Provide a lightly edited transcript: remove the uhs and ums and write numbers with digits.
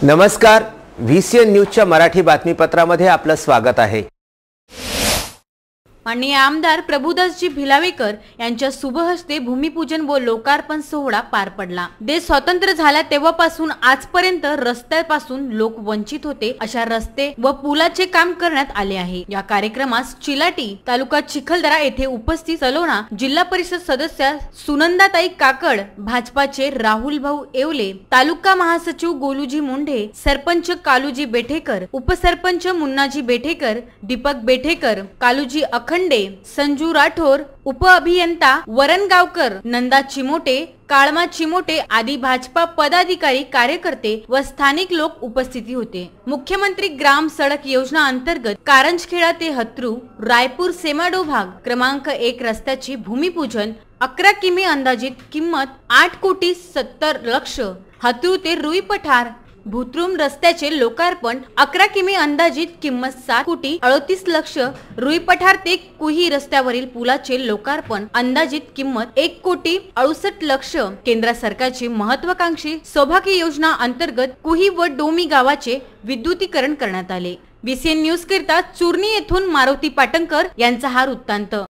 नमस्कार, VCN न्यूजच्या मराठी बातमीपत्रामध्ये आपलं स्वागत आहे। माननीय आमदार प्रभुदासजी भिलावेकर यांच्या शुभहस्ते भूमिपूजन व लोकार्पण सोहळा पार पडला। देश स्वतंत्र झाला तेव्हापासून आजपर्यंत रस्त्यापासून लोक वंचित होते अशा रस्ते व पुलाचे काम करण्यात आले आहे। या कार्यक्रमास चिलाटी तालुका चिखलदरा येथे उपस्थित सलोना जिल्हा परिषद सदस्य सुनंदाताई काकड, भाजपाचे राहुल भाऊ येवले, तालुका महासचिव गोलूजी मुंढे, सरपंच कालूजी बेठेकर, उपसरपंच मुन्नाजी बेठेकर, दीपक बेठेकर, कालूजी अखंडे, संजू राठोर, उपअभियंता वरणगावकर, नंदा चिमोटे, काळमा चिमोटे आदी भाजपा पदाधिकारी, कार्यकर्ते व स्थानिक लोक उपस्थिती होते। मुख्यमंत्री ग्राम सडक योजना अंतर्गत कारंजखेडा ते हत्रू रायपूर सेमाडो भाग क्रमांक 1 रस्त्याची भूमिपूजन 11 किमी, अंदाजित किंमत 8,70,00,000। हत्रू ते रुई पठार भुतरूम रस्त्याचे लोकार्पण 11 किमी, अंदाजित किंमत 7,38,00,000। रुई पठार ते कुही रस्त्यावरील पुलाचे लोकार्पण अंदाजित किंमत 1,68,00,000। केंद्र सरकारची महत्वाकांक्षी सौभाग्य योजना अंतर्गत कुही व डोमी गावाचे विद्युतीकरण करण्यात आले। VCN न्यूज करता चूरणी येथून मारुती पाटणकर यांचा हा वृत्तांत।